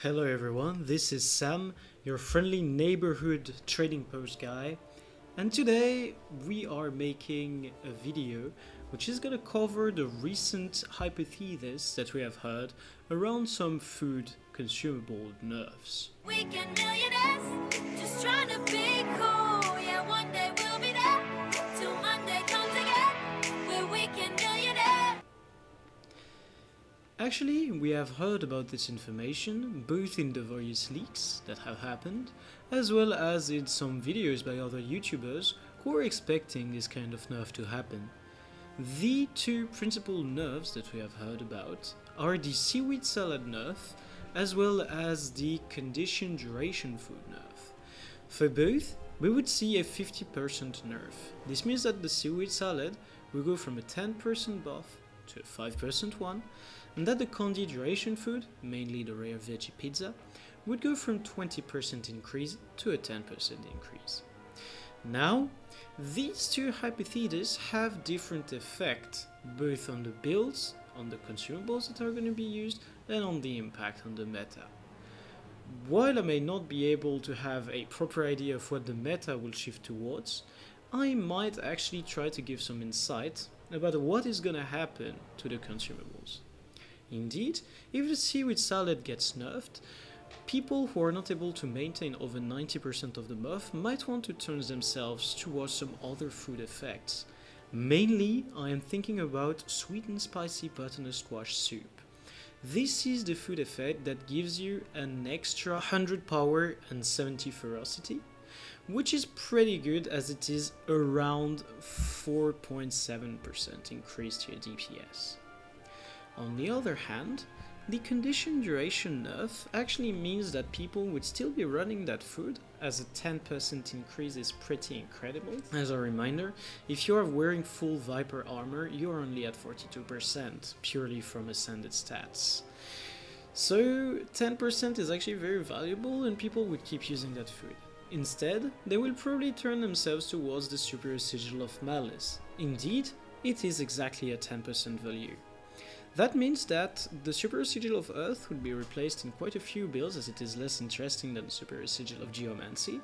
Hello everyone, this is Sam, your friendly neighborhood trading post guy, and today we are making a video which is gonna cover the recent hypothesis that we have heard around some food consumable nerfs. Weekend millionaires, just trying to be cool. Yeah, one day we'll be there, till Monday comes again. We're weekend millionaires. Actually, we have heard about this information both in the various leaks that have happened, as well as in some videos by other YouTubers who are expecting this kind of nerf to happen. The two principal nerfs that we have heard about are the seaweed salad nerf, as well as the condition duration food nerf. For both, we would see a 50% nerf. This means that the seaweed salad will go from a 10% buff to a 5% one, and that the candy duration food, mainly the rare veggie pizza, would go from 20% increase to a 10% increase. Now, these two hypotheses have different effects, both on the builds, on the consumables that are going to be used, and on the impact on the meta. While I may not be able to have a proper idea of what the meta will shift towards, I might actually try to give some insight about what is going to happen to the consumables. Indeed, if the seaweed salad gets nerfed, people who are not able to maintain over 90% of the buff might want to turn themselves towards some other food effects. Mainly, I am thinking about sweet and spicy butternut squash soup. This is the food effect that gives you an extra 100 power and 70 ferocity, which is pretty good as it is around 4.7% increase to your DPS. On the other hand, the condition duration nerf actually means that people would still be running that food, as a 10% increase is pretty incredible. As a reminder, if you are wearing full Viper armor, you are only at 42%, purely from ascended stats. So 10% is actually very valuable and people would keep using that food. Instead, they will probably turn themselves towards the Superior Sigil of Malice. Indeed, it is exactly a 10% value. That means that the Superior Sigil of Earth would be replaced in quite a few builds, as it is less interesting than the Superior Sigil of Geomancy,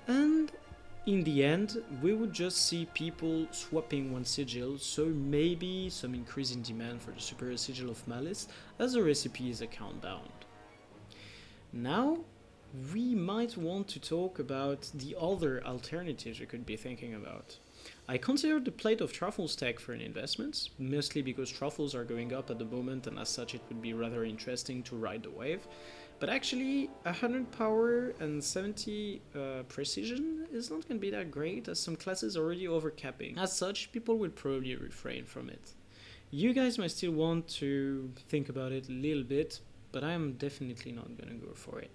and in the end we would just see people swapping one sigil, so maybe some increase in demand for the Superior Sigil of Malice, as the recipe is account bound. Now, we might want to talk about the other alternatives we could be thinking about. I consider the plate of truffles tech for an investment, mostly because truffles are going up at the moment and as such it would be rather interesting to ride the wave. But actually, 100 power and 70 precision is not going to be that great, as some classes are already overcapping. As such, people will probably refrain from it. You guys might still want to think about it a little bit, but I am definitely not going to go for it.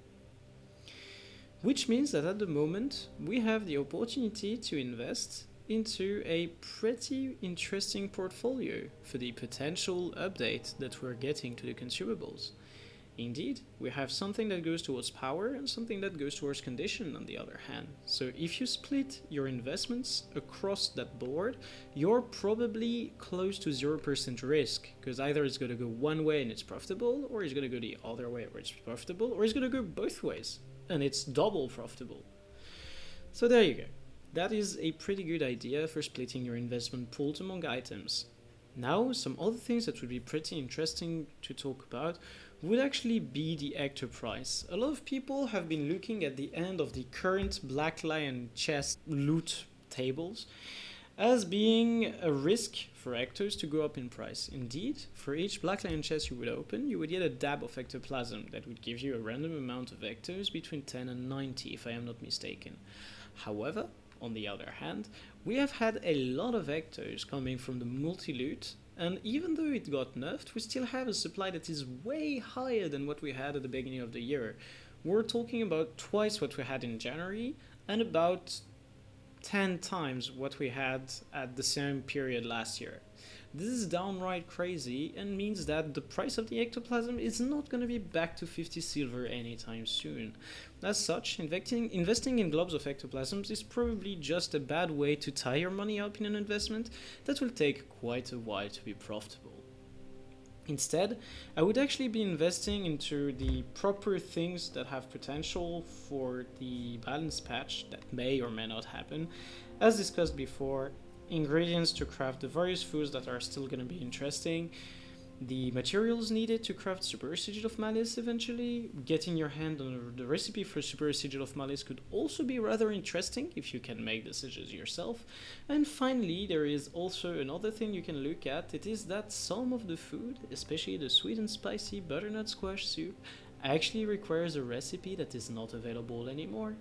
Which means that at the moment, we have the opportunity to invest into a pretty interesting portfolio for the potential update that we're getting to the consumables. Indeed, we have something that goes towards power and something that goes towards condition on the other hand. So if you split your investments across that board, you're probably close to 0% risk, because either it's going to go one way and it's profitable, or it's going to go the other way where it's profitable, or it's going to go both ways and it's double profitable. So there you go. That is a pretty good idea for splitting your investment pools among items. Now, some other things that would be pretty interesting to talk about would actually be the Ecto price. A lot of people have been looking at the end of the current Black Lion chest loot tables as being a risk for Ectos to go up in price. Indeed, for each Black Lion chest you would open, you would get a dab of ectoplasm that would give you a random amount of Ectos between 10 and 90, if I am not mistaken. However, on the other hand, we have had a lot of Ectos coming from the multi-loot, and even though it got nerfed, we still have a supply that is way higher than what we had at the beginning of the year. We're talking about twice what we had in January, and about 10 times what we had at the same period last year. This is downright crazy and means that the price of the ectoplasm is not going to be back to 50 silver anytime soon. As such, investing in globs of ectoplasms is probably just a bad way to tie your money up in an investment that will take quite a while to be profitable. Instead, I would actually be investing into the proper things that have potential for the balance patch that may or may not happen. As discussed before, ingredients to craft the various foods that are still going to be interesting, the materials needed to craft Super Sigil of Malice eventually. Getting your hand on the recipe for Super Sigil of Malice could also be rather interesting if you can make the sigils yourself. And finally, there is also another thing you can look at. It is that some of the food, especially the sweet and spicy butternut squash soup, actually requires a recipe that is not available anymore.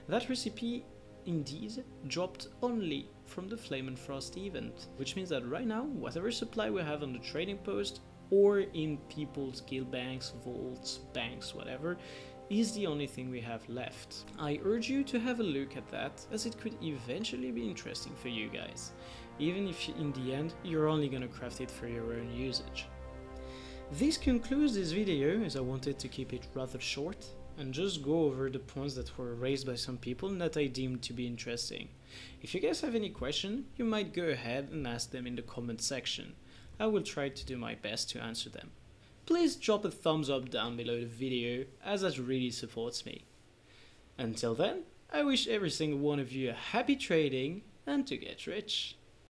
That recipe indeed dropped only from the Flame and Frost event, which means that right now, whatever supply we have on the trading post or in people's guild banks, vaults, banks, whatever, is the only thing we have left. I urge you to have a look at that, as it could eventually be interesting for you guys, even if in the end you're only gonna craft it for your own usage. This concludes this video, as I wanted to keep it rather short and just go over the points that were raised by some people and that I deemed to be interesting. If you guys have any question, you might go ahead and ask them in the comment section. I will try to do my best to answer them. Please drop a thumbs up down below the video, as that really supports me. Until then, I wish every single one of you a happy trading and to get rich.